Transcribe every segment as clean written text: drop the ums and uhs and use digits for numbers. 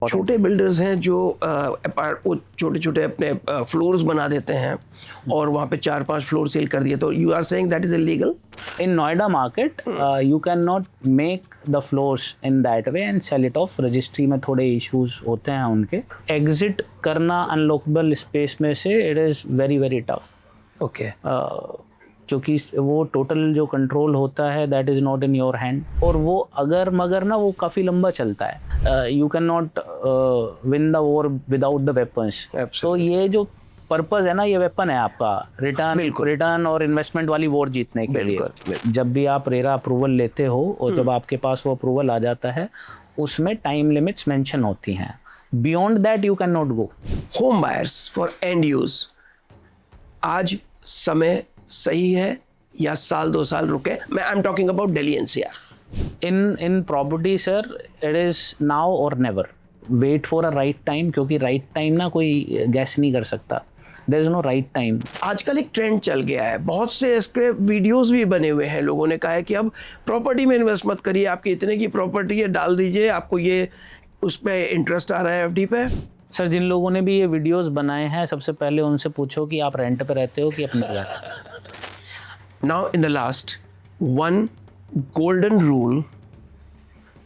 छोटे बिल्डर्स हैं जो वो छोटे छोटे अपने फ्लोर्स बना देते हैं और वहाँ पे 4-5 फ्लोर सेल कर दिए, तो you are saying that is illegal? In Noida market, you cannot make the floors in that way and sell it off. Registry में थोड़े issues होते हैं उनके. Exit करना unlockable space में से it is very very tough. Okay क्योंकि वो टोटल जो कंट्रोल होता है that is not in your hand, और वो अगर मगर ना वो काफ़ी लंबा चलता है. You can not win the war without the weapons. तो ये जो पर्पस है ना, ये वेपन है आपका रिटर्न और इन्वेस्टमेंट वाली वॉर जीतने के लिए. जब भी आप रेरा अप्रूवल लेते हो और जब आपके पास वो अप्रूवल आ जाता है, उसमें टाइम लिमिट्स मेंशन होती हैं. Beyond that you can not go. Home buyers for and use, आज समय सही है या साल 2 साल रुके? मैं I am talking about Delhi NCR. in property sir, it is now or never. Wait for a right time, क्योंकि right time ना कोई गैस नहीं कर सकता. There is no right time. आजकल एक ट्रेंड चल गया है, बहुत से इसके वीडियोस भी बने हुए हैं. लोगों ने कहा है कि अब प्रॉपर्टी में इन्वेस्ट मत करिए, आपकी इतने की प्रॉपर्टी है डाल दीजिए, आपको ये उस पर इंटरेस्ट आ रहा है एफडी पे. सर, जिन लोगों ने भी ये वीडियोस बनाए हैं, सबसे पहले उनसे पूछो कि आप रेंट पे रहते हो कि अपने घर. Now in the last, one golden rule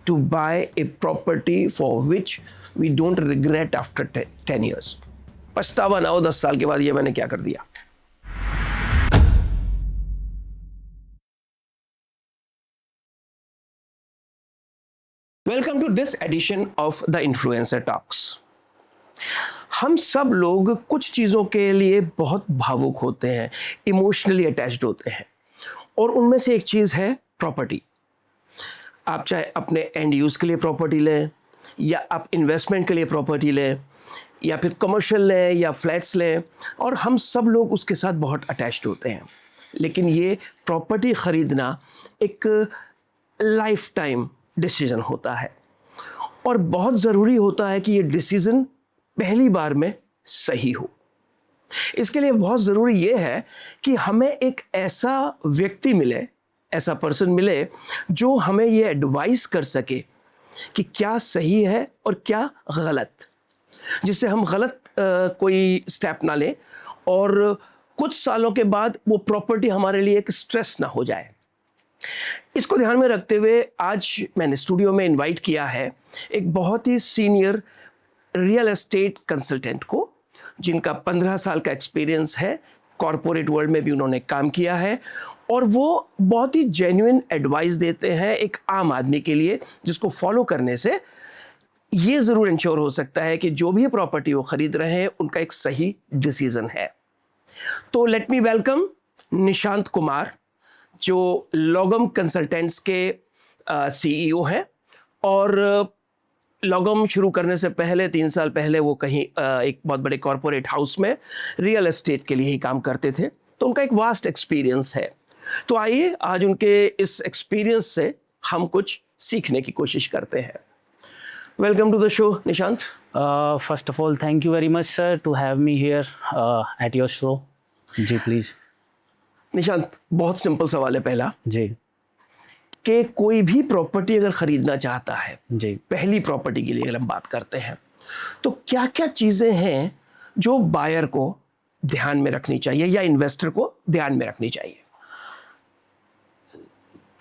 to buy a property for which we don't regret after 10 years. पछतावा ना हो 10 साल के बाद ये मैंने क्या कर दिया. Welcome to this edition of the Influencer Talks. हम सब लोग कुछ चीज़ों के लिए बहुत भावुक होते हैं, इमोशनली अटैच्ड होते हैं, और उनमें से एक चीज़ है प्रॉपर्टी. आप चाहे अपने एंड यूज़ के लिए प्रॉपर्टी लें, या आप इन्वेस्टमेंट के लिए प्रॉपर्टी लें, या फिर कमर्शियल लें या फ्लैट्स लें, और हम सब लोग उसके साथ बहुत अटैच्ड होते हैं. लेकिन ये प्रॉपर्टी ख़रीदना एक लाइफ टाइम डिसीज़न होता है, और बहुत ज़रूरी होता है कि ये डिसीज़न पहली बार में सही हो. इसके लिए बहुत ज़रूरी ये है कि हमें एक ऐसा व्यक्ति मिले, ऐसा पर्सन मिले जो हमें ये एडवाइस कर सके कि क्या सही है और क्या गलत, जिससे हम गलत कोई स्टेप ना लें और कुछ सालों के बाद वो प्रॉपर्टी हमारे लिए एक स्ट्रेस ना हो जाए. इसको ध्यान में रखते हुए आज मैंने स्टूडियो में इनवाइट किया है एक बहुत ही सीनियर रियल एस्टेट कंसल्टेंट को, जिनका 15 साल का एक्सपीरियंस है. कॉरपोरेट वर्ल्ड में भी उन्होंने काम किया है, और वो बहुत ही जेन्युइन एडवाइस देते हैं एक आम आदमी के लिए, जिसको फॉलो करने से ये ज़रूर इंश्योर हो सकता है कि जो भी प्रॉपर्टी वो ख़रीद रहे हैं उनका एक सही डिसीज़न है. तो let me welcome Nishant Kumar, जो लॉगम कंसल्टेंट्स के CEO हैं, और लॉगम शुरू करने से पहले 3 साल पहले वो कहीं एक बहुत बड़े कॉरपोरेट हाउस में रियल एस्टेट के लिए ही काम करते थे, तो उनका एक वास्ट एक्सपीरियंस है. तो आइए आज उनके इस एक्सपीरियंस से हम कुछ सीखने की कोशिश करते हैं. Welcome to the show Nishant. First of all thank you very much sir to have me here at your show. जी प्लीज़. निशांत, बहुत सिंपल सवाल है पहला, जी. कि कोई भी प्रॉपर्टी अगर ख़रीदना चाहता है, जी. पहली प्रॉपर्टी के लिए अगर हम बात करते हैं, तो क्या क्या चीज़ें हैं जो बायर को ध्यान में रखनी चाहिए या इन्वेस्टर को ध्यान में रखनी चाहिए?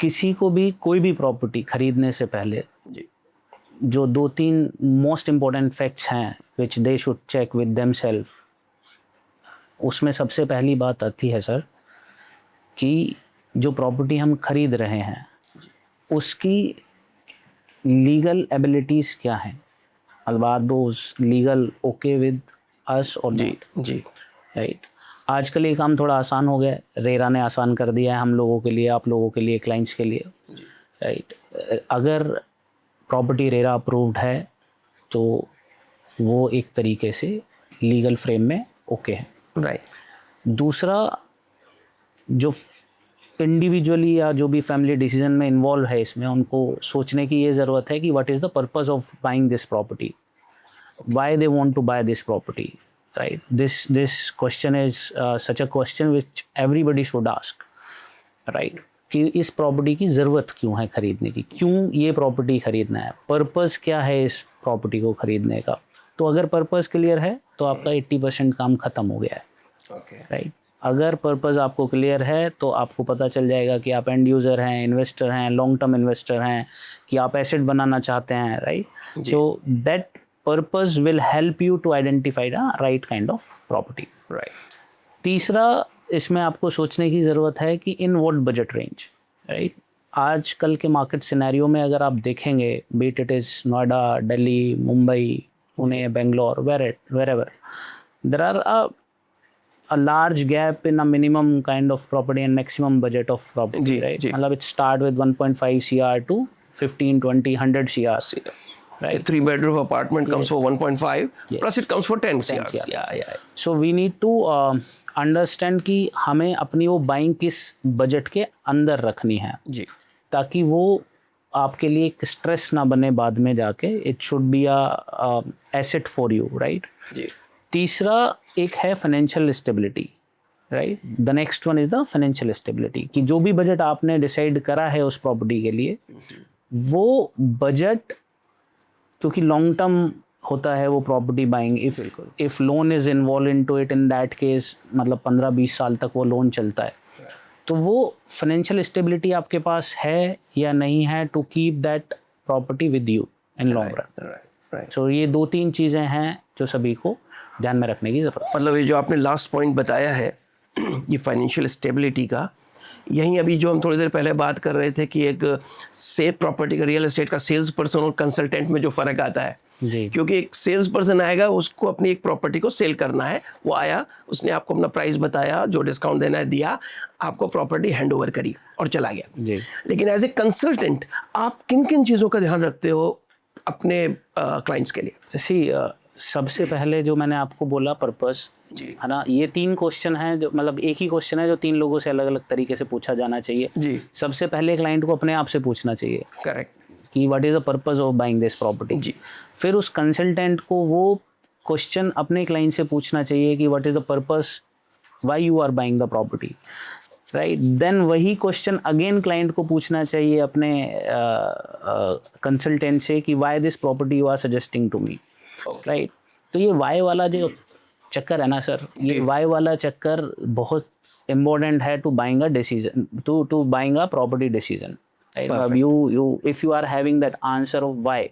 किसी को भी कोई भी प्रॉपर्टी खरीदने से पहले जी, जो 2-3 मोस्ट इम्पोर्टेंट फैक्ट्स हैं which they should check with themselves, उसमें सबसे पहली बात आती है सर कि जो प्रॉपर्टी हम खरीद रहे हैं उसकी लीगल एबिलिटीज़ क्या हैं. Are those legal okay with us और जी जी. राइट. आजकल ये काम थोड़ा आसान हो गया है, रेरा ने आसान कर दिया है हम लोगों के लिए, आप लोगों के लिए, क्लाइंट्स के लिए. राइट. अगर प्रॉपर्टी रेरा अप्रूव्ड है तो वो एक तरीके से लीगल फ्रेम में ओके है. राइट. दूसरा, जो इंडिविजुअली या जो भी फैमिली डिसीजन में इन्वॉल्व है इसमें, उनको सोचने की ये ज़रूरत है कि what is the purpose of buying this property, why they want to buy this property. Right. This question is such a question which everybody should ask. Right. कि इस प्रॉपर्टी की ज़रूरत क्यों है खरीदने की, क्यों ये प्रॉपर्टी खरीदना है, पर्पस क्या है इस प्रॉपर्टी को खरीदने का। तो अगर पर्पस क्लियर है तो आपका 80% काम खत्म हो गया है, ओके, राइट। अगर पर्पस आपको क्लियर है तो आपको पता चल जाएगा कि आप एंड यूज़र हैं, इन्वेस्टर हैं, लॉन्ग टर्म इन्वेस्टर हैं, कि आप एसेट बनाना चाहते हैं, राइट। So that purpose will help you to identify the right kind of property. Right. तीसरा, इसमें आपको सोचने की ज़रूरत है कि in what budget range, right. आजकल के मार्केट सिनेरियो में अगर आप देखेंगे, beat it is Noida, Delhi, Mumbai, Pune, Bangalore, wherever, there are a large gap in a minimum kind of property and maximum budget of property, जी, right? जी। मतलब it start with 1.5 CR to 15, 20, 100 CR, A right? 3-bedroom apartment comes for 1.5, plus it comes for 10 10 CRs. CR. Yeah. So we need to understand कि हमें अपनी वो buying किस budget के अंदर रखनी है, जी, ताकि वो आपके लिए एक स्ट्रेस ना बने बाद में जाके। It should be a asset for you, right. जी, तीसरा एक है financial stability, right. The next one is the financial stability, कि जो भी बजट आपने डिसाइड करा है उस प्रॉपर्टी के लिए, वो बजट, क्योंकि लॉन्ग टर्म होता है वो property buying, if loan is involve into it, in that case मतलब 15-20 साल तक वो लोन चलता है। तो वो फाइनेंशियल स्टेबिलिटी आपके पास है या नहीं है to keep that property with you in long run. Right. So ये 2-3 चीज़ें हैं जो सभी को ध्यान में रखने की ज़रूरत है। मतलब ये जो आपने लास्ट पॉइंट बताया है ये फाइनेंशियल स्टेबिलिटी का, यहीं अभी जो हम थोड़ी देर पहले बात कर रहे थे कि एक सेफ प्रॉपर्टी का, रियल एस्टेट का सेल्स पर्सन और कंसल्टेंट में जो फ़र्क आता है, जी, क्योंकि एक सेल्स पर्सन आएगा, उसको अपनी एक प्रॉपर्टी को सेल करना है, वो आया, उसने आपको अपना प्राइस बताया, जो डिस्काउंट देना है दिया, आपको प्रॉपर्टी हैंड ओवर करी और चला गया। जी। लेकिन एज ए कंसल्टेंट आप किन किन चीज़ों का ध्यान रखते हो अपने क्लाइंट्स के लिए? सबसे पहले जो मैंने आपको बोला, पर्पस, जी, है ना। ये 3 क्वेश्चन हैं, जो मतलब एक ही क्वेश्चन है जो 3 लोगों से अलग अलग तरीके से पूछा जाना चाहिए। जी, सबसे पहले क्लाइंट को अपने आप से पूछना चाहिए करेक्ट। कि what is the purpose of buying this property. जी, फिर उस कंसल्टेंट को वो क्वेश्चन अपने क्लाइंट से पूछना चाहिए कि what is the purpose why you are buying the property, right. Then वही क्वेश्चन अगेन क्लाइंट को पूछना चाहिए अपने कंसल्टेंट से कि why this property you are suggesting to me, right. तो ये वाई वाला जो चक्कर है ना सर, ये वाई वाला चक्कर बहुत इम्पोर्टेंट है to buying a decision, to buying a property decision, right. You if you are having that answer of why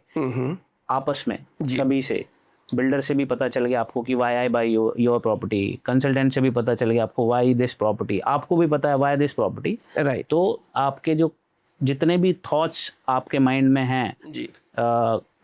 आपस में कभी से, बिल्डर से भी पता चल गया आपको कि why I buy your property, consultant से भी पता चल गया आपको वाई दिस प्रॉपर्टी, आपको भी पता है वाई दिस प्रॉपर्टी, राइट। तो आपके जो जितने भी थॉट्स आपके माइंड में हैं जी,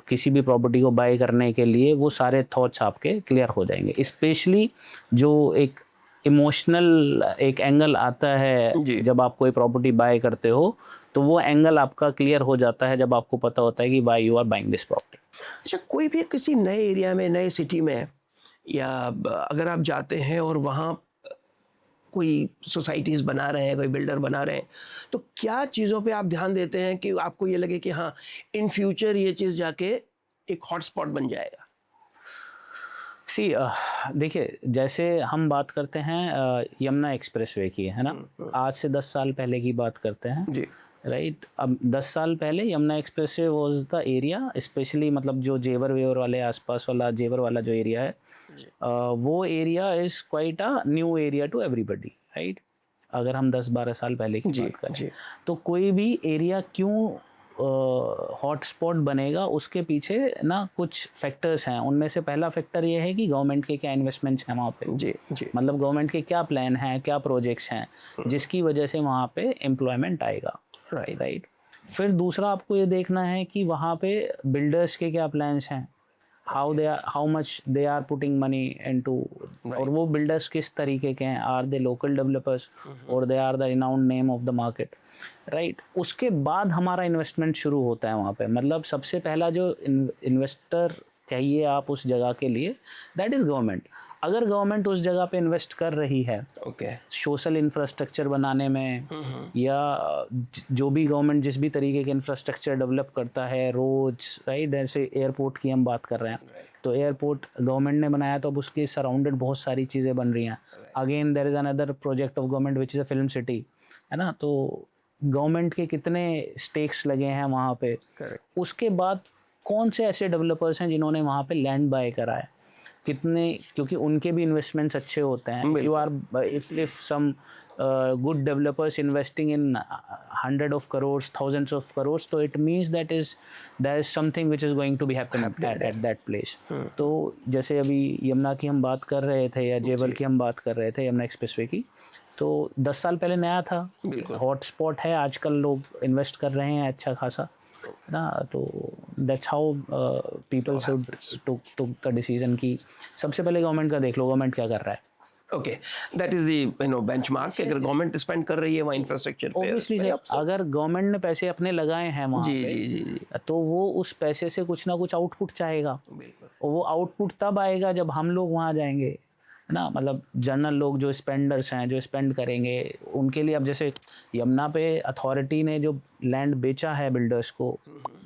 किसी भी प्रॉपर्टी को बाय करने के लिए, वो सारे थॉट्स आपके क्लियर हो जाएंगे। स्पेशली जो एक इमोशनल एक एंगल आता है जी। जब आप कोई प्रॉपर्टी बाय करते हो, तो वो एंगल आपका क्लियर हो जाता है जब आपको पता होता है कि why you are buying this property. अच्छा, कोई भी किसी नए एरिया में, नए सिटी में, या अगर आप जाते हैं और वहाँ कोई सोसाइटीज़ बना रहे हैं, कोई बिल्डर बना रहे हैं, तो क्या चीज़ों पे आप ध्यान देते हैं कि आपको ये लगे कि हाँ, इन फ्यूचर ये चीज़ जाके एक हॉटस्पॉट बन जाएगा? देखिए, जैसे हम बात करते हैं यमुना एक्सप्रेसवे की, है ना। आज से 10 साल पहले की बात करते हैं, जी, राइट। अब 10 साल पहले Yamuna expressway was the area, specially मतलब जो जेवर वेवर वाले आसपास वाला जेवर वाला जो एरिया है, वो area is quite a new area to everybody, right. अगर हम 10-12 साल पहले की बात करें, जी, तो कोई भी एरिया क्यों हॉटस्पॉट बनेगा, उसके पीछे ना कुछ फैक्टर्स हैं। उनमें से पहला फैक्टर ये है कि गवर्नमेंट के क्या इन्वेस्टमेंट्स हैं वहाँ पे, जी, जी, मतलब गवर्नमेंट के क्या प्लान हैं, क्या प्रोजेक्ट्स हैं, जिसकी वजह से वहाँ पे एम्प्लॉयमेंट आएगा, राइट, राइट। फिर दूसरा आपको ये देखना है कि वहाँ पे बिल्डर्स के क्या प्लान्स हैं, how much they are putting money into, और वो बिल्डर्स किस तरीके के हैं, आर दे लोकल डेवलपर्स और they are the renowned name of the market, right. उसके बाद हमारा इन्वेस्टमेंट शुरू होता है वहाँ पे। मतलब सबसे पहला जो इन्वेस्टर चाहिए आप उस जगह के लिए, दैट इज़ गवर्नमेंट। अगर गवर्नमेंट उस जगह पे इन्वेस्ट कर रही है ओके, सोशल इंफ्रास्ट्रक्चर बनाने में, या जो भी गवर्नमेंट जिस भी तरीके के इंफ्रास्ट्रक्चर डेवलप करता है, रोड्स, राइट, जैसे एयरपोर्ट की हम बात कर रहे हैं, तो एयरपोर्ट गवर्नमेंट ने बनाया, तो अब उसके सराउंडेड बहुत सारी चीज़ें बन रही हैं। Again there is another project of government which is a film city, है ना। तो गवर्नमेंट के कितने स्टेक्स लगे हैं वहाँ पे। करेक्ट, उसके बाद कौन से ऐसे डेवलपर्स हैं जिन्होंने वहाँ पे लैंड बाय करा है, कितने, क्योंकि उनके भी इन्वेस्टमेंट्स अच्छे होते हैं. You are if some good developers investing in hundred of crores, thousands of crores, so it means that there is something which is going to be happen at that place. तो जैसे अभी यमुना की हम बात कर रहे थे या जेवल की हम बात कर रहे थे, यमुना एक्सप्रेसवे की, तो 10 साल पहले नया था, हॉट स्पॉट है, आजकल लोग इन्वेस्ट कर रहे हैं अच्छा खासा ना. तो that's how people should took the decision की सबसे पहले गवर्नमेंट का देख लो, गवर्नमेंट क्या कर रहा है. Okay, that is the benchmark कि अगर गवर्नमेंट स्पेंड कर रही है वहाँ इंफ्रास्ट्रक्चर पे, ऑब्वियसली अगर गवर्नमेंट ने पैसे अपने लगाए हैं वहाँ जी पे, जी जी जी, तो वो उस पैसे से कुछ ना कुछ आउटपुट चाहेगा. बिल्कुल. और वो आउटपुट तब आएगा जब हम लोग वहाँ जाएंगे, है ना. मतलब जनरल लोग जो स्पेंडर्स हैं, जो स्पेंड करेंगे, उनके लिए अब जैसे यमुना पे अथॉरिटी ने जो लैंड बेचा है बिल्डर्स को,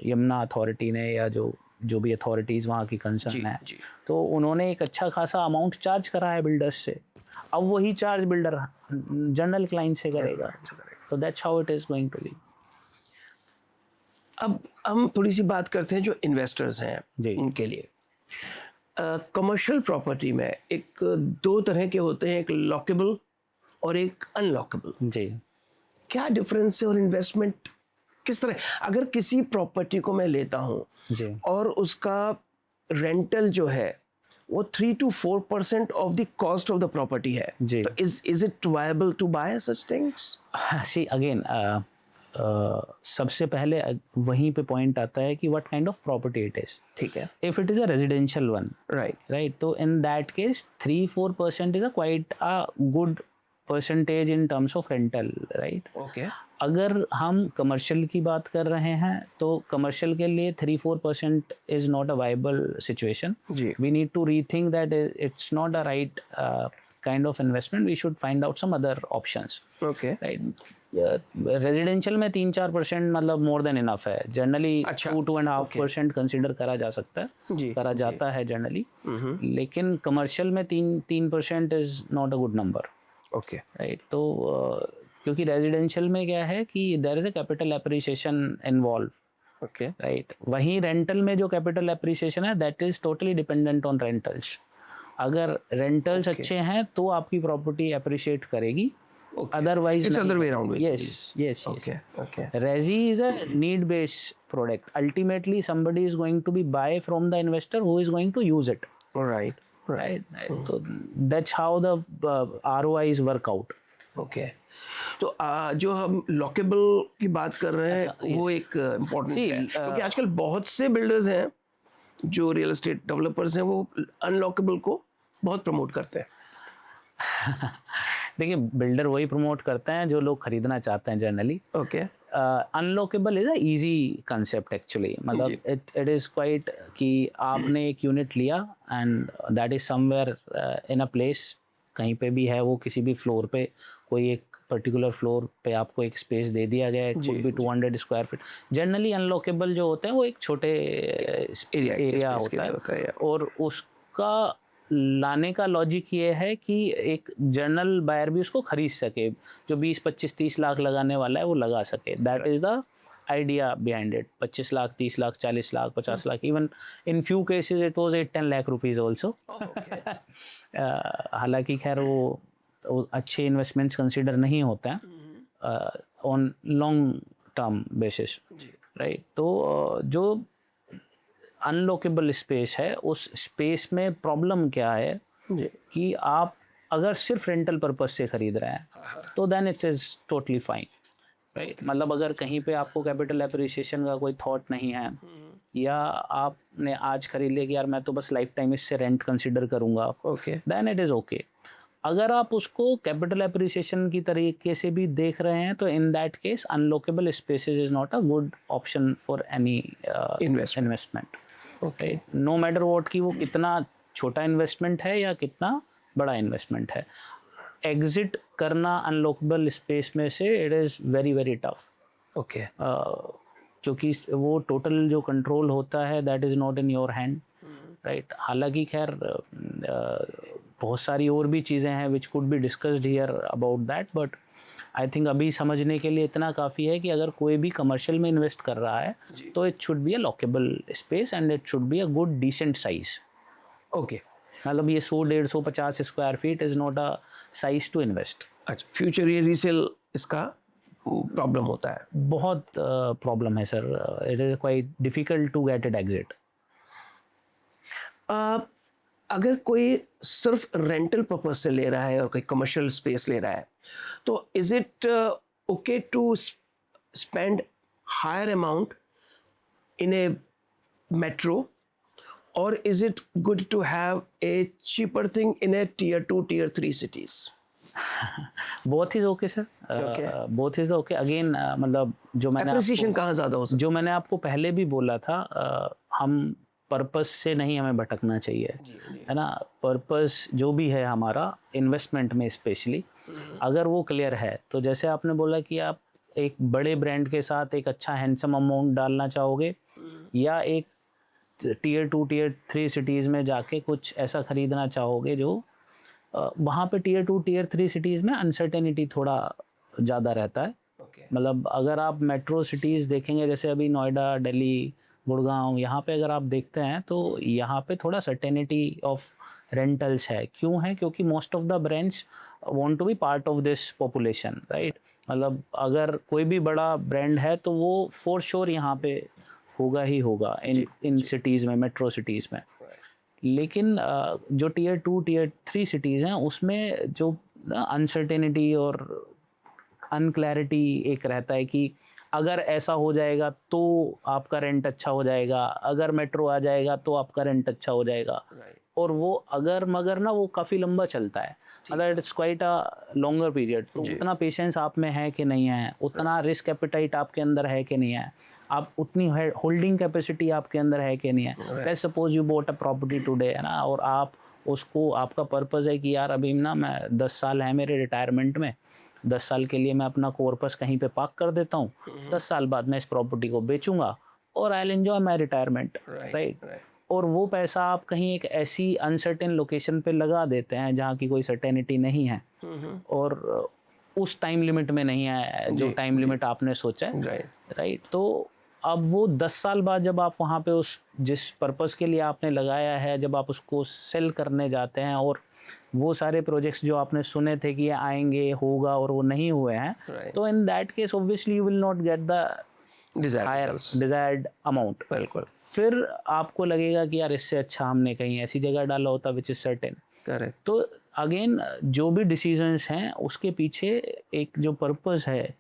यमुना अथॉरिटी ने या जो भी अथॉरिटीज़ वहाँ की कंसर्न है, तो उन्होंने एक अच्छा खासा अमाउंट चार्ज करा है बिल्डर्स से. अब वही चार्ज बिल्डर जनरल क्लाइंट से करेगा. तो that's how it is going to be. अब हम थोड़ी सी बात करते हैं जो इन्वेस्टर्स हैं जी. उनके लिए. कमर्शियल प्रॉपर्टी में एक दो तरह के होते हैं, एक लॉकेबल और एक अनलॉकेबल. जी. क्या डिफरेंस है और इन्वेस्टमेंट किस तरह, अगर किसी प्रॉपर्टी को मैं लेता हूँ जी. और उसका रेंटल जो है वो 3 to 4% of the cost of the property है, जी. तो is it viable to buy such things? See again सबसे पहले वहीं पे पॉइंट आता है कि what kind of property it is. ठीक है. If it is a residential one, right, तो in that case 3-4% is a quite a good percentage in terms of rental, right. Okay. अगर हम कमर्शियल की बात कर रहे हैं तो कमर्शियल के लिए 3-4% is not a viable situation. जी. We need to rethink that it's not a right kind of investment. We should find out some other options. Okay. Right. Residential में 3-4% मतलब मोर देन इनफ है. Generally 2-2.5% consider करा जा सकता है, करा जाता है जनरली. लेकिन कमर्शियल में 3% is not a good number. Okay. Right. तो क्योंकि रेजिडेंशियल में क्या है कि there is a capital appreciation involve. Okay. Right. वहीं रेंटल में जो कैपिटल एप्रिसिएशन है that is totally dependent on rentals. अगर रेंटल्स अच्छे हैं तो आपकी प्रॉपर्टी अप्रिशिएट करेगी, otherwise it's other way around. Yes. Okay. Resi is a need based product. Ultimately somebody is going to be buy from the investor who is going to use it. Right. So that's how the ROIs work out. Okay. तो जो हम lockable की बात कर रहे हैं वो एक इम्पोर्टेंट है, क्योंकि आजकल बहुत से बिल्डर्स हैं जो रियल एस्टेट डेवलपर्स हैं वो अनलॉकेबल को बहुत प्रमोट करते हैं. देखिए, बिल्डर वही प्रमोट करते हैं जो लोग खरीदना चाहते हैं generally. Okay. Unlockable is a easy concept actually. मतलब इट इज क्वाइट कि आपने एक यूनिट लिया and that is somewhere in a place, कहीं पे भी है वो, किसी भी फ्लोर पे, कोई एक पर्टिकुलर फ्लोर पे आपको एक स्पेस दे दिया गया है, it could be 200 square feet. Generally unlockable जो होते हैं वो एक छोटे एरिया होता है, और उसका लाने का लॉजिक ये है कि एक जनरल बायर भी उसको खरीद सके, जो 20-25-30 लाख लगाने वाला है वो लगा सके. That is the idea behind it. 25 lakh, 30 lakh, 40 lakh, 50 lakh, even in few cases it was 8-10 lakh rupees also. हालांकि खैर वो अच्छे इन्वेस्टमेंट्स कंसिडर नहीं होते हैं on long term basis. Right. तो जो अनलॉकेबल स्पेस है, उस स्पेस में प्रॉब्लम क्या है कि आप अगर सिर्फ रेंटल पर्पस से खरीद रहे हैं तो then it is totally fine. Right. मतलब अगर कहीं पे आपको कैपिटल एप्रिसिएशन का कोई थॉट नहीं है, या आपने आज खरीद लिया कि यार मैं तो बस लाइफ टाइम इससे रेंट कंसिडर करूँगा, देन इट इज़ ओके. अगर आप उसको कैपिटल एप्रिसिएशन की तरीके से भी देख रहे हैं तो in that case unlockable spaces is not a good option for any investment. Okay. No matter what कि वो कितना छोटा इन्वेस्टमेंट है या कितना बड़ा इन्वेस्टमेंट है, एग्जिट करना अनलॉकेबल स्पेस में से it is very very tough. Okay. क्योंकि वो टोटल जो कंट्रोल होता है that is not in your hand. Right. हालांकि खैर बहुत सारी और भी चीज़ें हैं which could be discussed here about that, but I think अभी समझने के लिए इतना काफ़ी है कि अगर कोई भी कमर्शियल में इन्वेस्ट कर रहा है तो it should be a lockable space and it should be a good decent size. Okay. मतलब ये 100-150 square feet is not a size to invest. अच्छा, फ्यूचर ये रीसेल इसका प्रॉब्लम होता है. बहुत प्रॉब्लम है sir. It is quite difficult to get it exit. अगर कोई सिर्फ रेंटल पर्पज से ले रहा है और कोई कमर्शियल स्पेस ले रहा है, तो is it okay to spend higher amount in a metro, or is it good to have a cheaper thing in a tier 2 tier 3 cities? Both is okay sir. Both is okay. Again मतलब जो मैंने appreciation कहाँ ज़्यादा हो सकता जो मैंने आपको पहले भी बोला था, हम पर्पस से नहीं हमें भटकना चाहिए, है ना. पर्पस जो भी है हमारा इन्वेस्टमेंट में स्पेशली, अगर वो क्लियर है तो जैसे आपने बोला कि आप एक बड़े ब्रांड के साथ एक अच्छा हैंडसम अमाउंट डालना चाहोगे या एक टीयर 2 टीयर 3 सिटीज़ में जाके कुछ ऐसा ख़रीदना चाहोगे जो वहाँ पे टीयर 2 टीयर 3 सिटीज़ में अनसर्टेनिटी थोड़ा ज़्यादा रहता है. Okay. मतलब अगर आप मेट्रो सिटीज़ देखेंगे जैसे अभी नोएडा, दिल्ली, गुड़गांव, यहाँ पे अगर आप देखते हैं तो यहाँ पे थोड़ा सर्टेनिटी ऑफ रेंटल्स है. क्यों है? क्योंकि most of the brands want to be part of this population, right. मतलब अगर कोई भी बड़ा ब्रांड है तो वो फॉर श्योर यहाँ पे होगा ही होगा इन सिटीज़ में, मेट्रो सिटीज़ में. लेकिन जो टीयर 2 टीयर 3 सिटीज़ हैं उसमें जो अनसर्टेनिटी और अनक्लैरिटी एक रहता है कि अगर ऐसा हो जाएगा तो आपका रेंट अच्छा हो जाएगा, अगर मेट्रो आ जाएगा तो आपका रेंट अच्छा हो जाएगा. और वो अगर मगर ना वो काफ़ी लंबा चलता है. मतलब it's quite a longer period. तो उतना पेशेंस आप में है कि नहीं है, उतना रिस्क एपेटाइट आपके अंदर है कि नहीं है, आप उतनी होल्डिंग कैपेसिटी आपके अंदर है कि नहीं है. Let's suppose you bought a property today, है ना, और आप उसको, आपका पर्पस है कि यार अभी ना मैं 10 साल है मेरे रिटायरमेंट में, 10 साल के लिए मैं अपना कॉर्पस कहीं पे पार्क कर देता हूँ, 10 साल बाद मैं इस प्रॉपर्टी को बेचूंगा और I will enjoy my retirement, right. और वो पैसा आप कहीं एक ऐसी अनसर्टेन लोकेशन पे लगा देते हैं जहाँ की कोई सर्टेनिटी नहीं है और उस टाइम लिमिट में नहीं है जो टाइम लिमिट आपने सोचा है, राइट. तो अब वो 10 साल बाद जब आप वहाँ पे उस जिस पर्पस के लिए आपने लगाया है, जब आप उसको सेल करने जाते हैं और वो सारे प्रोजेक्ट्स जो आपने सुने थे कि ये आएंगे, होगा, और वो नहीं हुए हैं, तो in that case obviously you will not get the desired amount. बिल्कुल. फिर आपको लगेगा कि यार इससे अच्छा हमने कहीं ऐसी जगह डाला होता विच इज सर्टेन. करेक्ट. तो अगेन जो भी डिसीजंस हैं उसके पीछे एक जो पर्पस है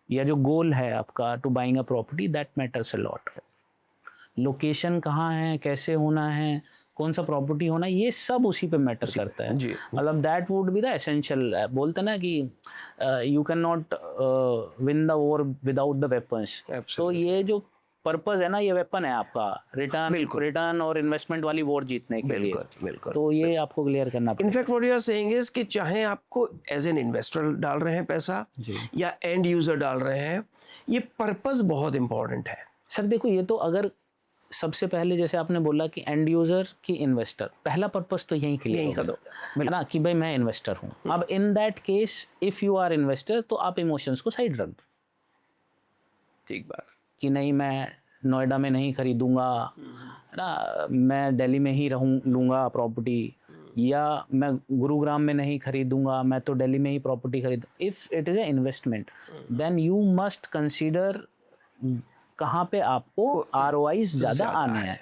या जो गोल है आपका to buying a property, that matters a lot. Location कहाँ है, कैसे होना है, कौन सा प्रॉपर्टी होना, ये सब उसी पे मैटर करता है. मतलब that would be the essential. बोलते ना कि you can not win the war without the weapons. तो ये जो पर्पस है ना, ये वेपन है आपका रिटर्न और इन्वेस्टमेंट वाली वॉर जीतने के लिए. बिल्कुल. तो ये आपको क्लियर करना पड़ेगा. In fact what you are saying is कि चाहे आपको एज एन इन्वेस्टर डाल रहे हैं पैसा या एंड यूजर डाल रहे हैं, ये पर्पस बहुत इंपॉर्टेंट है. सर देखो, ये तो अगर सबसे पहले जैसे आपने बोला कि एंड यूजर की इन्वेस्टर, पहला पर्पस तो यही क्लियर कर दो, है ना, कि भाई मैं इन्वेस्टर हूँ. अब in that case if you are investor तो आप इमोशंस को साइड रख दो. ठीक बात. कि नहीं मैं नोएडा में नहीं खरीदूंगा, है ना, मैं दिल्ली में ही लूँगा प्रॉपर्टी, या मैं गुरुग्राम में नहीं खरीदूंगा, मैं तो दिल्ली में ही प्रॉपर्टी खरीद. If it is a investment then you must consider कहाँ पे आपको ROI ज़्यादा आने हैं,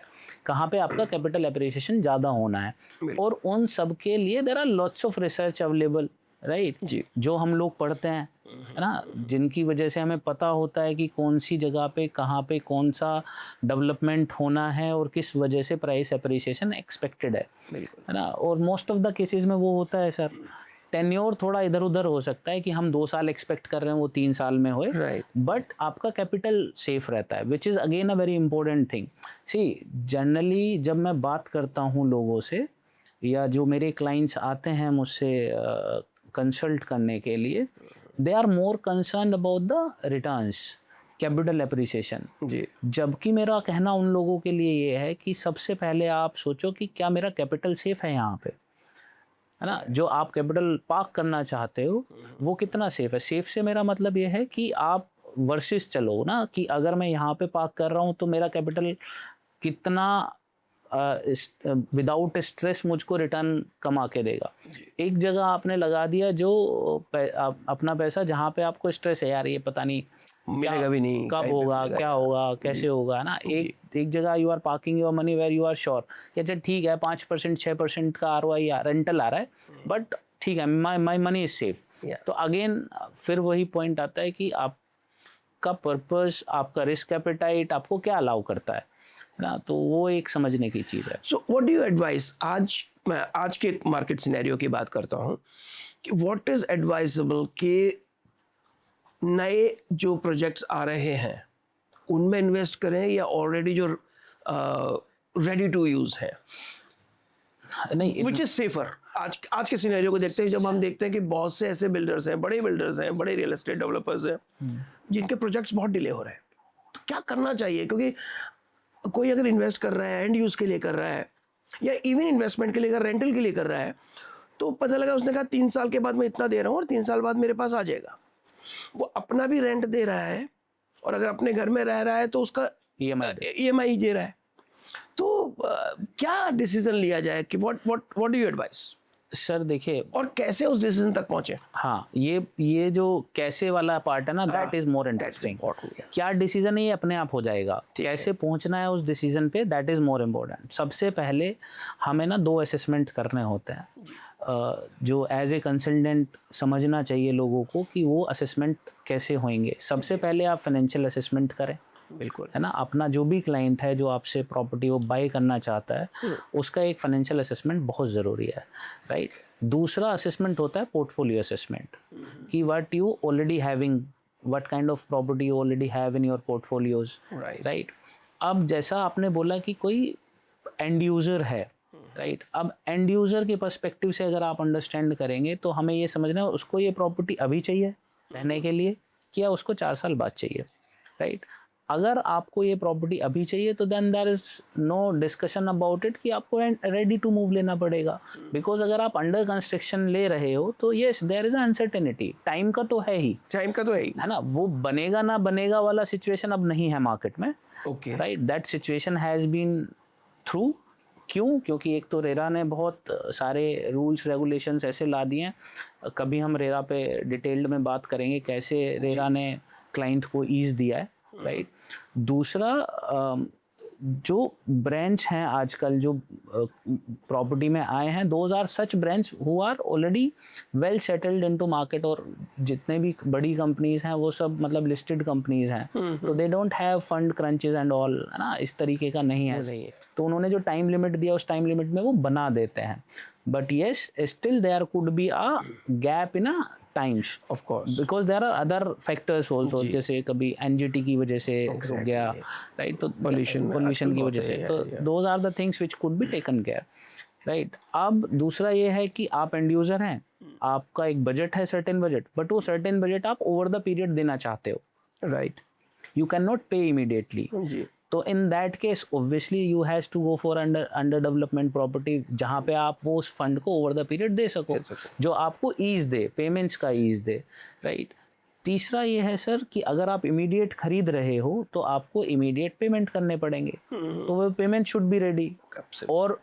कहाँ पे आपका कैपिटल एप्रिसिएशन ज़्यादा होना है. और उन सब के लिए there are lots of research available, right, जो हम लोग पढ़ते हैं, है ना, जिनकी वजह से हमें पता होता है कि कौन सी जगह पे कहाँ पे कौन सा डेवलपमेंट होना है और किस वजह से प्राइस एप्रिसिएशन एक्सपेक्टेड है, है ना. और मोस्ट ऑफ द केसेस में वो होता है सर, टेन्योर थोड़ा इधर उधर हो सकता है कि हम 2 साल एक्सपेक्ट कर रहे हैं वो 3 साल में होए, बट आपका कैपिटल सेफ रहता है, which is again a very important thing. See generally जब मैं बात करता हूँ लोगों से या जो मेरे क्लाइंट्स आते हैं मुझसे कंसल्ट करने के लिए, they are more concern about the returns, capital appreciation. जबकि मेरा कहना उन लोगों के लिए ये है कि सबसे पहले आप सोचो कि क्या मेरा कैपिटल सेफ है यहाँ पे, है ना, जो आप कैपिटल पार्क करना चाहते हो वो कितना सेफ है। सेफ से मेरा मतलब ये है कि आप वर्सेस चलो ना, कि अगर मैं यहाँ पे पार्क कर रहा हूँ तो मेरा कैपिटल कितना विदाउट स्ट्रेस मुझको रिटर्न कमा के देगा। एक जगह आपने लगा दिया जो अपना पैसा जहाँ पे आपको स्ट्रेस है, यार ये पता नहीं मिलेगा भी नहीं, कब कहीं पे होगा, मिलेगा क्या यार। होगा, कैसे होगा, है ना। एक जगह you are parking your money where you are sure कि अच्छा ठीक है 5% 6% का ROI रेंटल आ रहा है, बट ठीक है my money is safe. Yeah. तो अगेन फिर वही पॉइंट आता है कि आपका पर्पस, आपका रिस्क एपेटाइट आपको क्या अलाउ करता है ना, तो वो एक समझने की चीज़ है। So what do you advice, आज मैं आज के मार्केट सिनेरियो की बात करता हूँ कि व्हाट इज एडवाइजेबल कि नए जो प्रोजेक्ट्स आ रहे हैं उनमें इन्वेस्ट करें या ऑलरेडी जो रेडी टू यूज है, नहीं, विच इज सेफर? आज के सिनेरियो को देखते हैं, जब हम देखते हैं कि बहुत से ऐसे बिल्डर्स हैं, बड़े रियल एस्टेट डेवलपर्स हैं जिनके प्रोजेक्ट्स बहुत डिले हो रहे हैं, तो क्या करना चाहिए? क्योंकि कोई अगर इन्वेस्ट कर रहा है, एंड यूज के लिए कर रहा है या इवन इन्वेस्टमेंट के लिए, अगर रेंटल के लिए कर रहा है, तो पता लगा उसने कहा 3 साल के बाद मैं इतना दे रहा हूँ और 3 साल बाद मेरे पास आ जाएगा। वो अपना भी रेंट दे रहा है और अगर अपने घर में रह रहा है तो उसका EMI दे रहा है। तो क्या डिसीजन लिया जाए कि what do you advice sir देखिए, और कैसे उस डिसीजन तक पहुंचे? हाँ, ये जो कैसे वाला पार्ट है ना, दैट इज मोर इंटरेस्टिंग। क्या डिसीजन है ये अपने आप हो जाएगा, कैसे पहुंचना है उस डिसीजन पे, दैट इज मोर इम्पोर्टेंट। सबसे पहले हमें ना 2 असेसमेंट करने होते हैं, जो एज ए कंसल्टेंट समझना चाहिए लोगों को कि वो असेसमेंट कैसे होंगे। सबसे पहले आप फाइनेंशियल असेसमेंट करें, बिल्कुल, है ना। अपना जो भी क्लाइंट है जो आपसे प्रॉपर्टी वो बाय करना चाहता है, उसका एक फाइनेंशियल असेसमेंट बहुत ज़रूरी है, राइट। दूसरा असेसमेंट होता है पोर्टफोलियो असेसमेंट, कि what you already having, what kind of property you already have in your portfolios, right. अब जैसा आपने बोला कि कोई एंड यूज़र है, राइट। अब एंड यूज़र के पर्सपेक्टिव से अगर आप अंडरस्टैंड करेंगे तो हमें ये समझना है उसको ये प्रॉपर्टी अभी चाहिए रहने के लिए, या उसको 4 साल बाद चाहिए, राइट। अगर आपको ये प्रॉपर्टी अभी चाहिए तो then there is no discussion about it कि आपको रेडी टू मूव लेना पड़ेगा। बिकॉज अगर आप अंडर कंस्ट्रक्शन ले रहे हो तो yes there is uncertainty, time का तो है ही, है ना। वो बनेगा ना बनेगा वाला सिचुएशन अब नहीं है मार्केट में, okay, right. That situation has been through. क्यों? क्योंकि एक तो रेरा ने बहुत सारे रूल्स रेगुलेशंस ऐसे ला दिए हैं। कभी हम रेरा पे डिटेल्ड में बात करेंगे कैसे रेरा ने क्लाइंट को ईज दिया है, राइट। दूसरा, जो ब्रांच हैं आजकल जो प्रॉपर्टी में आए हैं, those are such branch who are already well settled into market, और जितने भी बड़ी कंपनीज हैं वो सब मतलब लिस्टेड कंपनीज हैं, तो they don't have fund crunches and all, है ना। इस तरीके का नहीं है, तो उन्होंने जो टाइम लिमिट दिया उस टाइम लिमिट में वो बना देते हैं। But yes still there could be a gap in a times, of course, because there are other factors also, जैसे कभी NGT की वजह से रुक गया, राइट, तो pollution की वजह से, तो those are the things which could be taken care, right. अब दूसरा ये है कि आप एंड यूजर हैं, आपका एक बजट है, सर्टेन बजट, बट वो सर्टेन बजट आप ओवर द पीरियड देना चाहते हो, right. You can not pay immediately, तो in that case obviously you has to go for under development property, जहाँ पे आप वो उस फंड को ओवर द पीरियड दे सको, जो आपको ईज दे, पेमेंट्स का ईज दे, राइट। तीसरा ये है सर कि अगर आप इमीडिएट खरीद रहे हो तो आपको इमीडिएट पेमेंट करने पड़ेंगे, तो वो पेमेंट शुड बी रेडी, और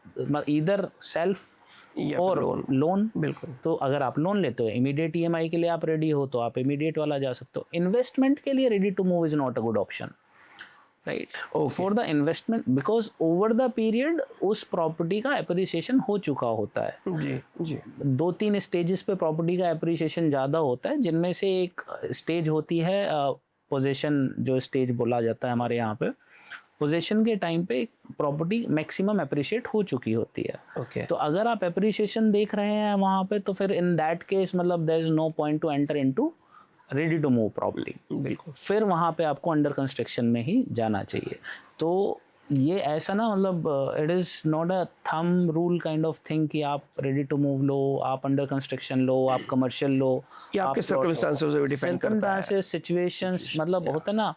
ईदर सेल्फ और लोन, बिल्कुल। तो अगर आप लोन लेते हो इमीडिएट EMI के लिए आप रेडी हो तो आप इमीडिएट वाला जा सकते हो। इन्वेस्टमेंट के लिए ready to move is not a good option, right, for the investment, because over the period उस प्रॉपर्टी का एप्रिसिएशन हो चुका होता है। जी 2-3 स्टेजेस पे प्रॉपर्टी का एप्रिसिएशन ज़्यादा होता है, जिनमें से एक स्टेज होती है पोजेशन, जो स्टेज बोला जाता है हमारे यहाँ पे। पोजेशन के टाइम पे प्रॉपर्टी मैक्सिमम एप्रिशिएट हो चुकी होती है, तो अगर आप एप्रिसिएशन देख रहे हैं वहाँ पे, तो फिर इन दैट केस मतलब there is no point to enter into ready to move property, बिल्कुल। फिर वहाँ पे आपको अंडर कंस्ट्रक्शन में ही जाना चाहिए। तो ये ऐसा ना, मतलब it is not a thumb rule kind of thing कि आप रेडी टू मूव लो, आप अंडर कंस्ट्रक्शन लो, आप कमर्शियल लो, आपके सर्कमस्टेंसेस पे डिपेंड करता है, सिचुएशंस, मतलब होता है ना,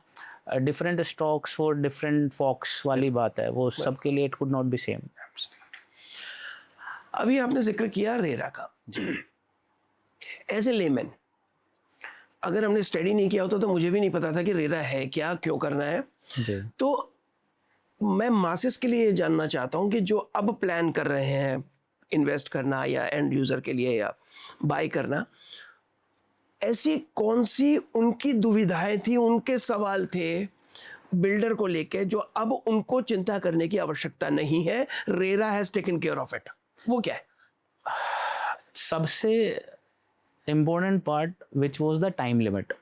different stocks for different folks वाली बात है, वो सबके लिए it could not be same. अभी आपने जिक्र किया रेरा का। एज ए लेमैन, अगर हमने स्टडी नहीं किया होता तो मुझे भी नहीं पता था कि रेरा है क्या, क्यों करना है। जी तो मैं मासेस के लिए ये जानना चाहता हूँ कि जो अब प्लान कर रहे हैं इन्वेस्ट करना या एंड यूज़र के लिए या बाय करना, ऐसी कौन सी उनकी दुविधाएं थी, उनके सवाल थे बिल्डर को लेके जो अब उनको चिंता करने की आवश्यकता नहीं है, RERA has taken care of it, वो क्या है? सबसे important part which was the time limit,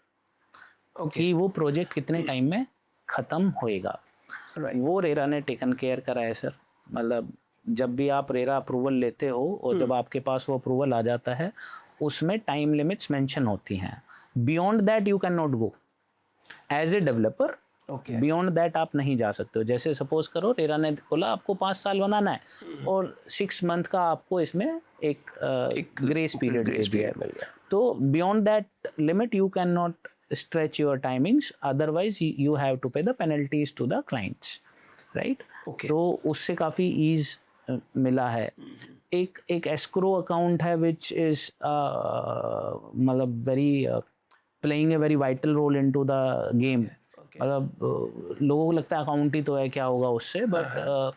कि वो प्रोजेक्ट कितने टाइम में ख़त्म होएगा, वो रेरा ने टेकन केयर करा है सर। मतलब जब भी आप रेरा अप्रूवल लेते हो और जब आपके पास वो अप्रूवल आ जाता है, उसमें टाइम लिमिट्स मेंशन होती हैं। Beyond that you can not go as a developer. Beyond that आप नहीं जा सकते हो। जैसे सपोज करो रेरा ने बोला आपको 5 साल बनाना है और 6 मंथ का आपको इसमें एक ग्रेस पीरियड मिल गया, तो beyond that limit you can not stretch your timings, otherwise you have to pay the penalties to the clients, right? तो उससे काफ़ी ईज मिला है। एक escrow account है which is मतलब very playing a very vital role into the game. मतलब लोगों को लगता है अकाउंट ही तो है, क्या होगा उससे, बट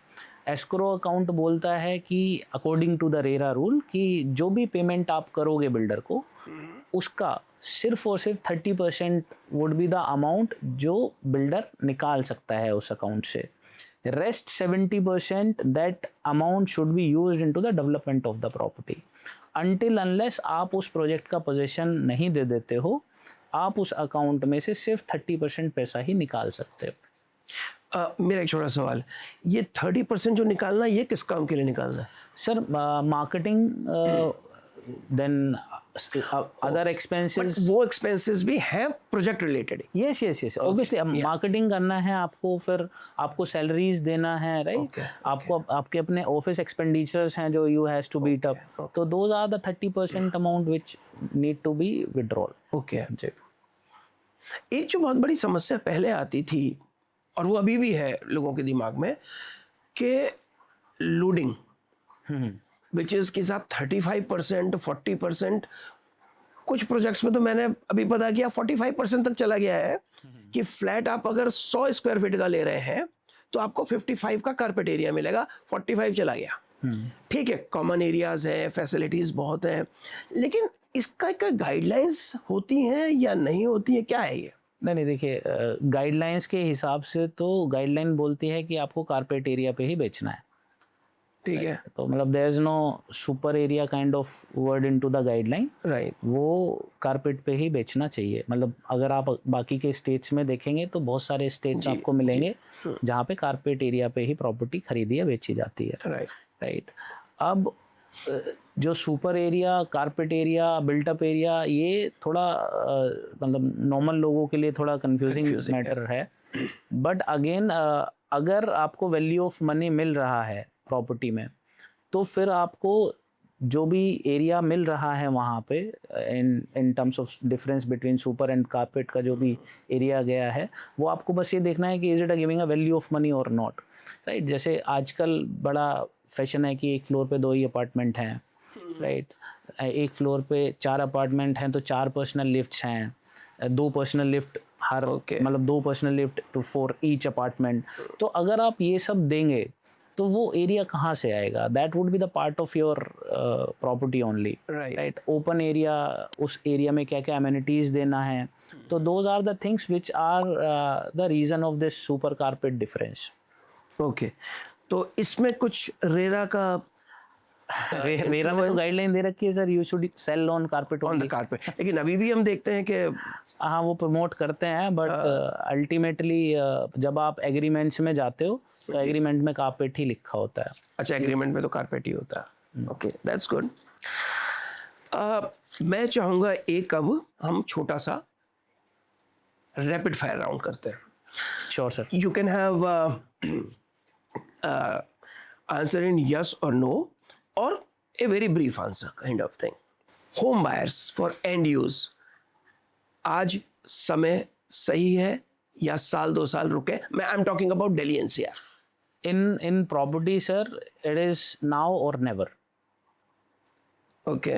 एस्क्रो अकाउंट बोलता है कि according to the RERA rule कि जो भी पेमेंट आप करोगे बिल्डर को, उसका सिर्फ और सिर्फ 30% वुड बी द अमाउंट जो बिल्डर निकाल सकता है उस अकाउंट से। Rest 70% that amount should be used into the development of the property. Until unless आप उस प्रोजेक्ट का पोजीशन नहीं दे देते हो, आप उस अकाउंट में से सिर्फ 30% पैसा ही निकाल सकते हो। मेरा एक छोटा सवाल, ये 30% जो निकालना, ये किस काम के लिए निकालना है? Sir marketing, then other expenses. वो एक्सपेंसेस भी हैं project related? Yes yes yes, obviously marketing करना है आपको, फिर आपको सैलरीज देना है, राइट? आपको आपके अपने ऑफिस एक्सपेंडिचर्स हैं जो you has to beat up, तो those are the 30% amount which need to be withdrawal. Okay जी। एक जो बहुत बड़ी समस्या पहले आती थी और वो अभी भी है लोगों के दिमाग में, कि लूडिंग, विच इज़ कि साहब 35%, 40%, कुछ प्रोजेक्ट्स में तो मैंने अभी पता किया 45% तक चला गया है कि फ्लैट आप अगर 100 स्क्वायर फीट का ले रहे हैं तो आपको 55 का कारपेट एरिया मिलेगा, 45 चला गया। ठीक है, कॉमन एरियाज हैं, फैसिलिटीज़ बहुत हैं, लेकिन इसका क्या गाइडलाइंस होती हैं या नहीं होती है, क्या है ये? नहीं देखिए, गाइडलाइंस के हिसाब से तो गाइडलाइन बोलती है कि आपको कारपेट एरिया पे ही बेचना है, ठीक है? तो मतलब there is no super area kind of word into the guideline, right. वो कारपेट पे ही बेचना चाहिए। मतलब अगर आप बाकी के स्टेट्स में देखेंगे तो बहुत सारे स्टेट्स आपको मिलेंगे जहाँ पे कारपेट एरिया पे ही प्रॉपर्टी खरीदी या बेची जाती है, राइट? अब जो super area, carpet area, built up area, ये थोड़ा मतलब नॉर्मल लोगों के लिए थोड़ा कंफ्यूजिंग मैटर है। बट अगेन अगर आपको वैल्यू ऑफ मनी मिल रहा है प्रॉपर्टी में, तो फिर आपको जो भी एरिया मिल रहा है वहाँ पे इन terms of difference between super and carpet का जो भी एरिया गया है, वो आपको बस ये देखना है कि is it a giving a value of money और नॉट, राइट? जैसे आजकल बड़ा फैशन है कि एक फ्लोर पे 2 ही अपार्टमेंट हैं, राइट? एक फ्लोर पे 4 अपार्टमेंट हैं तो 4 पर्सनल लिफ्ट्स हैं, 2 पर्सनल लिफ्ट हर, मतलब 2 personal lift two for each apartment. तो अगर आप ये सब देंगे तो वो एरिया कहाँ से आएगा? That would be the part of your property only, right? Open area, उस एरिया में क्या क्या एमिनिटीज देना है, तो those are the things which are the reason of this super carpet difference. Okay, तो इसमें कुछ रेरा का रेरा में तो गाइडलाइन दे रखी है sir, you should sell on carpet on the carpet, लेकिन अभी भी हम देखते हैं कि हाँ वो प्रमोट करते हैं, बट अल्टीमेटली जब आप एग्रीमेंट्स में जाते हो तो एग्रीमेंट में कारपेट ही लिखा होता है। अच्छा, एग्रीमेंट में तो कारपेट ही होता है। Okay, that's good. मैं चाहूँगा एक अब हम छोटा सा रैपिड फायर राउंड करते हैं। Sure sir. You can have answer in yes और नो और a very brief answer kind of thing. Home buyers for and use, आज समय सही है या साल 2 साल रुके? मैं I am talking about Delhi NCR. In property, sir, it is now or never. Okay,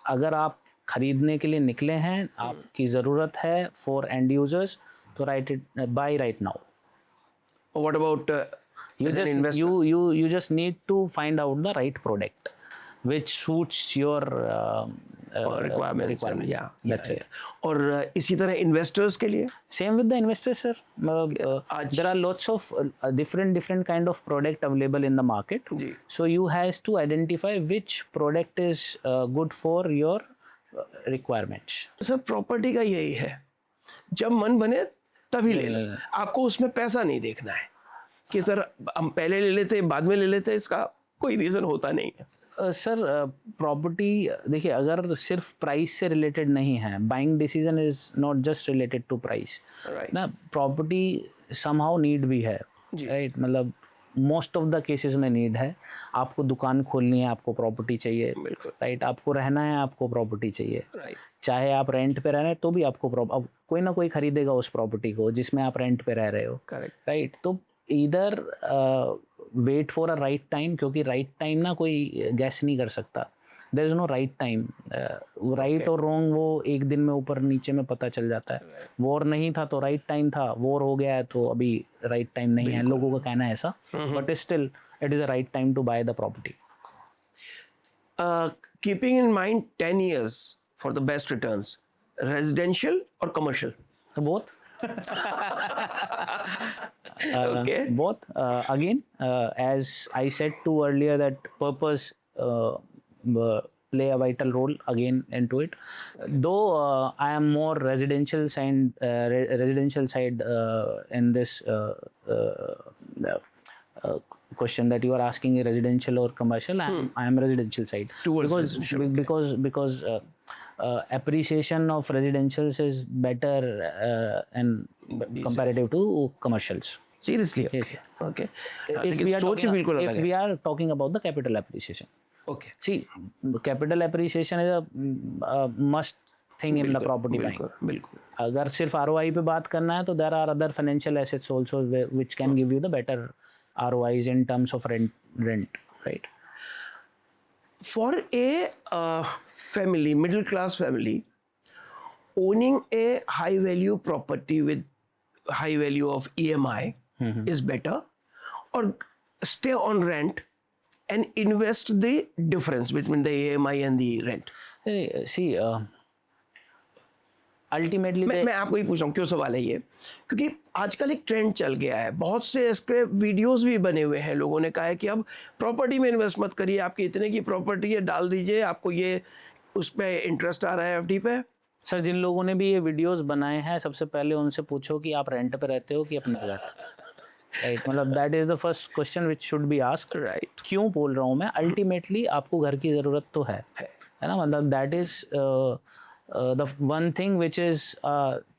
अगर आप खरीदने के लिए निकले हैं, आपकी ज़रूरत है फॉर एंड यूजर्स, तो buy right now. What about You as an just investor? you just need to find out the right product which suits your requirements, requirement. या That's it. और इसी तरह इन्वेस्टर्स के लिए Same with the investors, sir. आज- There are lots of different kind of product available in the market. जी, So you has to identify which product is good for your requirements. Sir property का यही है, जब मन बने तभी ले लो, आपको उसमें पैसा नहीं देखना है कि सर हम पहले ले लेते बाद में ले लेते, इसका कोई रीज़न होता नहीं है. सर प्रॉपर्टी देखिए, अगर सिर्फ प्राइस से रिलेटेड नहीं है, buying decision is not just related to price right, ना. प्रॉपर्टी समहाउ नीड भी है, जी. राइट. मतलब मोस्ट ऑफ द केसेस में नीड है. आपको दुकान खोलनी है, आपको प्रॉपर्टी चाहिए, बिल्कुल, राइट. आपको रहना है, आपको प्रॉपर्टी चाहिए. राइट, चाहे आप रेंट पे रह रहे हैं तो भी आपको अब कोई ना कोई खरीदेगा उस प्रॉपर्टी को जिसमें आप रेंट पे रह रहे हो, करेक्ट, राइट. तो इधर wait for a right time, क्योंकि राइट टाइम ना कोई गैस नहीं कर सकता. There is no right time. Right और रॉन्ग वो एक दिन में ऊपर नीचे में पता चल जाता है. वॉर नहीं था तो राइट टाइम था, वॉर हो गया है तो अभी राइट टाइम नहीं है. लोगों का कहना है ऐसा, but still it is a right time to buy the property. Keeping in mind 10 years for the best returns, residential और commercial? Both. Okay. Both. Again, as I said too earlier, that purpose play a vital role again into it. Though I am more residential side in this question that you are asking, residential or commercial. I am residential side Towards because residential, because appreciation of residentials is better and comparative to commercials. Seriously? Yes. Okay, If we are talking about the capital appreciation, okay, see, capital appreciation is a must thing in the property buying. बिल्कुल, बिल्कुल, अगर सिर्फ ROI पे बात करना है तो there are other financial assets also which can give you the better ROIs in terms of rent, right? For a family, middle class family, owning a high value property with high value of EMI is better, or stay on rent and invest the difference between the EMI and the rent? See, ultimately मैं आपको ही पूछ रहा हूँ, क्यों सवाल है ये, क्योंकि आजकल एक ट्रेंड चल गया है, बहुत से इस पे वीडियोस भी बने हुए हैं. लोगों ने कहा है कि अब प्रॉपर्टी में इन्वेस्ट मत करिए, आपकी इतने की प्रॉपर्टी है डाल दीजिए, आपको ये उस पे इंटरेस्ट आ रहा है FD पे. सर, जिन लोगों ने भी ये वीडियोस बनाए हैं, सबसे पहले उनसे पूछो कि आप रेंट पे रहते हो कि अपने घर, राइट. मतलब that is the first question which should be asked. Right, क्यों बोल रहा हूँ मैं? अल्टीमेटली आपको घर की ज़रूरत तो है ना. मतलब that is the one thing which is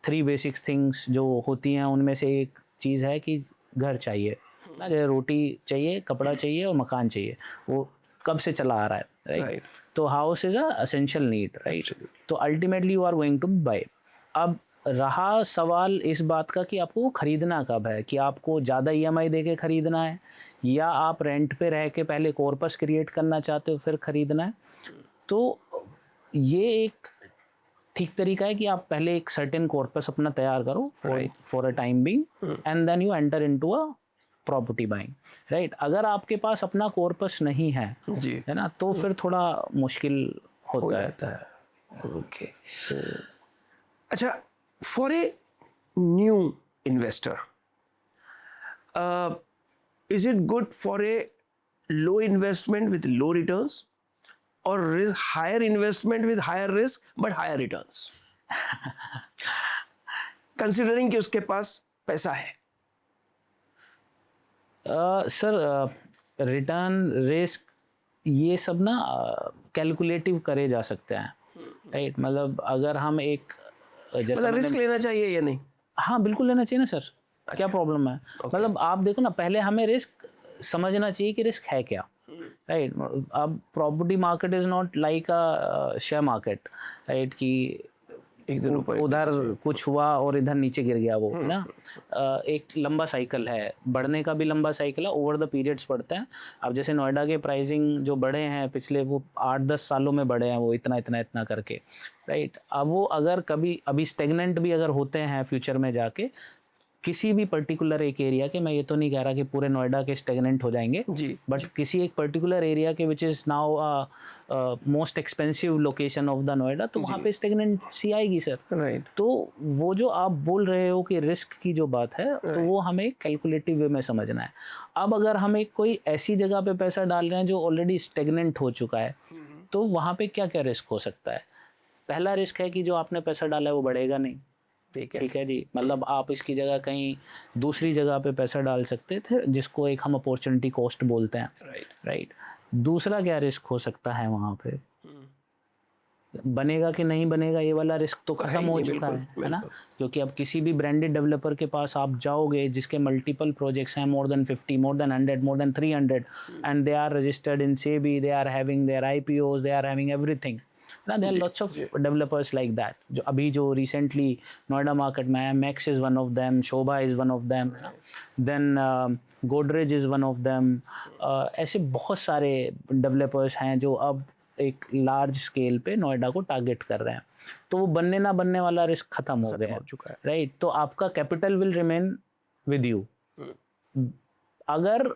3 basic things जो होती हैं, उनमें से एक चीज़ है कि घर चाहिए ना. जैसे रोटी चाहिए, कपड़ा चाहिए और मकान चाहिए. वो कब से चला आ रहा है, राइट. तो house is a essential need, right. तो ultimately you are going to buy. अब रहा सवाल इस बात का कि आपको वो खरीदना कब है, कि आपको ज़्यादा EMI दे के खरीदना है, या आप रेंट पे रह के पहले कॉर्पस क्रिएट करना चाहते हो फिर खरीदना है. तो ये एक ठीक तरीका है कि आप पहले एक सर्टेन कॉर्पस अपना तैयार करो for a time being, and then you enter into a property buying, right. अगर आपके पास अपना कॉर्पस नहीं है, जी, है ना, तो फिर थोड़ा मुश्किल होता है. ओके. अच्छा, for a new investor, is it good for a low investment with low returns, or higher investment with higher risk but higher returns, considering कि उसके पास पैसा है? सर, रिटर्न, रिस्क, ये सब ना कैलकुलेटिव करे जा सकते हैं, राइट. मतलब अगर हम एक मतलब रिस्क लेना चाहिए या नहीं? हाँ, बिल्कुल लेना चाहिए ना सर. क्या प्रॉब्लम है? मतलब आप देखो ना, पहले हमें रिस्क समझना चाहिए कि रिस्क है क्या, राइट. अब property market is not like a share market, right, कि एक दिन ऊपर उधर कुछ हुआ और इधर नीचे गिर गया वो, है ना। एक लंबा साइकिल है, बढ़ने का भी लंबा साइकिल है, ओवर द पीरियड्स बढ़ते हैं। अब जैसे नोएडा के प्राइसिंग जो बढ़े हैं पिछले वो 8-10 सालों में बढ़े हैं, वो इतना करके, राइट। अब वो अगर कभी अभी स्टेगनेंट भी अगर होते हैं फ्यूचर में जाके किसी भी पर्टिकुलर एक एरिया के, मैं ये तो नहीं कह रहा कि पूरे नोएडा के स्टेगनेंट हो जाएंगे, जी, बट किसी एक पर्टिकुलर एरिया के which is now most expensive location of the Noida, तो वहाँ पे स्टेगनेंसी आएगी सर। राइट, तो वो जो आप बोल रहे हो कि रिस्क की जो बात है, तो वो हमें कैलकुलेटिव वे में समझना है। अब अगर हम एक कोई ऐसी जगह पे पैसा डाल रहे हैं जो ऑलरेडी स्टेगनेंट हो चुका है, तो वहाँ पे क्या क्या रिस्क हो सकता है। पहला रिस्क है कि जो आपने पैसा डाला है वो बढ़ेगा नहीं, ठीक है जी। मतलब आप इसकी जगह कहीं दूसरी जगह पे पैसा डाल सकते थे, जिसको एक हम अपॉर्चुनिटी कॉस्ट बोलते हैं, राइट। दूसरा क्या रिस्क हो सकता है वहाँ पे, बनेगा कि नहीं बनेगा, ये वाला रिस्क तो खत्म हो चुका है ना। क्योंकि अब किसी भी ब्रांडेड डेवलपर के पास आप जाओगे जिसके मल्टीपल प्रोजेक्ट्स हैं, more than 50, more than 100, more than 300, and they are registered in SEBI, they are having their IPOs, they are having everything ना। There are lots of developers like that, जो अभी जो recently Noida market में है। Max is one of them, Sobha is one of them, then Godrej is one of them. ऐसे बहुत सारे developers हैं जो अब एक लार्ज स्केल पे नोएडा को टारगेट कर रहे हैं। तो वो बनने ना बनने वाला रिस्क खत्म हो गया, राइट। तो आपका capital will remain with you. अगर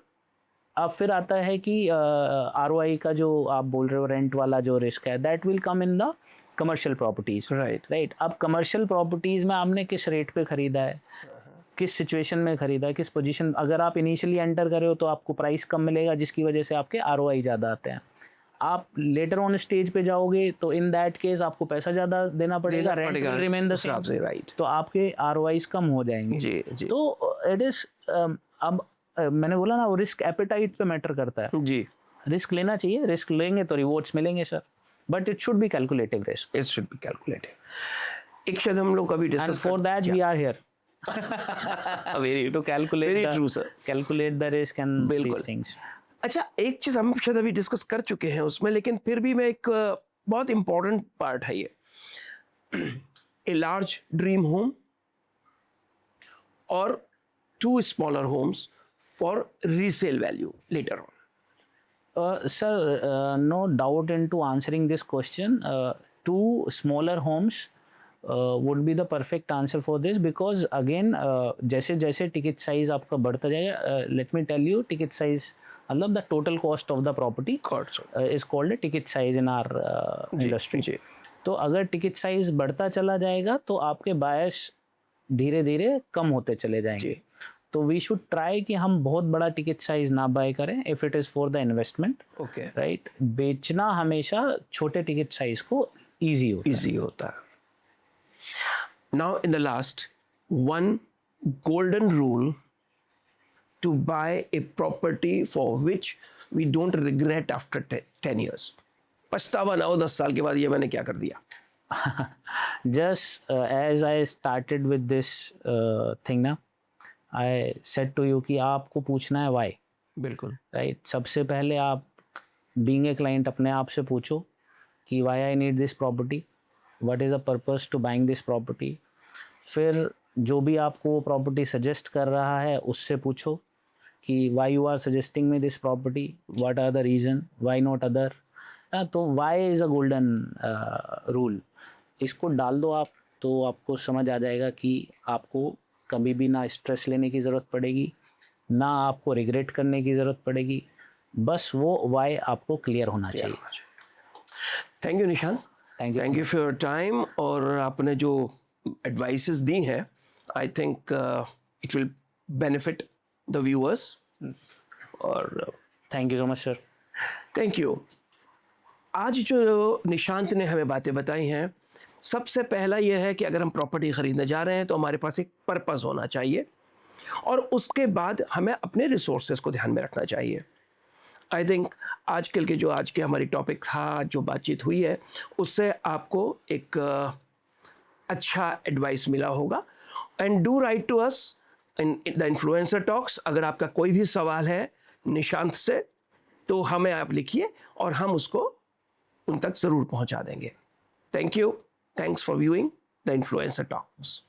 अब फिर आता है कि ROI का जो आप बोल रहे हो, रेंट वाला जो रिस्क है, that will come in the commercial properties, right. अब कमर्शियल प्रॉपर्टीज में आपने किस रेट पे खरीदा है, किस सिचुएशन में खरीदा है, किस पोजीशन। अगर आप इनिशियली एंटर करे हो तो आपको प्राइस कम मिलेगा, जिसकी वजह से आपके ROI ज़्यादा आते हैं। आप लेटर ऑन स्टेज पे जाओगे तो इन दैट केस आपको पैसा ज़्यादा देना पड़ेगा, rent will remain the same, right. तो आपके ROIs कम हो जाएंगे। जी, जी। तो इट इज़ अब मैंने बोला ना, वो रिस्क एपेटाइट पे मैटर करता है जी। रिस्क लेना चाहिए, रिस्क लेंगे तो रिवॉर्ड्स मिलेंगे sir, but it should be calculative risk, it should be calculated. एक शायद हम लोग अभी and discuss for that we are here very to calculate, very true sir, calculate the risk and बिल्कुल। These things. अच्छा, एक चीज हम शायद अभी डिस्कस कर चुके हैं उसमें, लेकिन फिर भी मैं एक बहुत इंपॉर्टेंट पार्ट है ये, ए लार्ज ड्रीम होम और 2 smaller Holmes for resale value later on. Sir, no doubt into answering this question. 2 smaller homes would be the perfect answer for this, because again जैसे जैसे ticket size आपका बढ़ता जाएगा, let me tell you, ticket size मतलब the total cost of the property is called a ticket size in our industry. तो अगर ticket size बढ़ता चला जाएगा तो आपके बायर्स धीरे धीरे कम होते चले जाएंगे। तो वी शुड ट्राई कि हम बहुत बड़ा टिकट साइज ना बाय करें if it is for the investment, right. बेचना हमेशा छोटे टिकट साइज को ईजी होता है। Now in the last, one golden rule to buy a property for which we don't regret after 10 years। पछतावा ना हो 10 साल के बाद ये मैंने क्या कर दिया। Just as I started with this thing ना, आई सेड टू यू कि आपको पूछना है वाई, बिल्कुल, राइट। सबसे पहले आप बीइंग ए क्लाइंट अपने आप से पूछो कि why I need this property, what is the purpose to buying this property. फिर जो भी आपको वो प्रॉपर्टी सजेस्ट कर रहा है उससे पूछो कि why you are suggesting me this property, what are the reason, why not other. तो why is a golden rule, इसको डाल दो आप, तो आपको समझ आ जाएगा कि आपको कभी भी ना स्ट्रेस लेने की ज़रूरत पड़ेगी, ना आपको रिग्रेट करने की ज़रूरत पड़ेगी, बस वो वाई आपको क्लियर होना चाहिए। Thank you Nishan, thank you for your time. और आपने जो एडवाइसेस दी हैं, I think it will benefit the viewers. और thank you so much sir. Thank you. आज जो निशांत ने हमें बातें बताई हैं, सबसे पहला यह है कि अगर हम प्रॉपर्टी ख़रीदने जा रहे हैं तो हमारे पास एक पर्पस होना चाहिए, और उसके बाद हमें अपने रिसोर्सेज को ध्यान में रखना चाहिए। आई थिंक आज के हमारी टॉपिक था, जो बातचीत हुई है, उससे आपको एक अच्छा एडवाइस मिला होगा। And do write to us in the influencer talks. अगर आपका कोई भी सवाल है निशांत से, तो हमें आप लिखिए और हम उसको उन तक ज़रूर पहुंचा देंगे। Thank you, thanks for viewing. the influencer talks.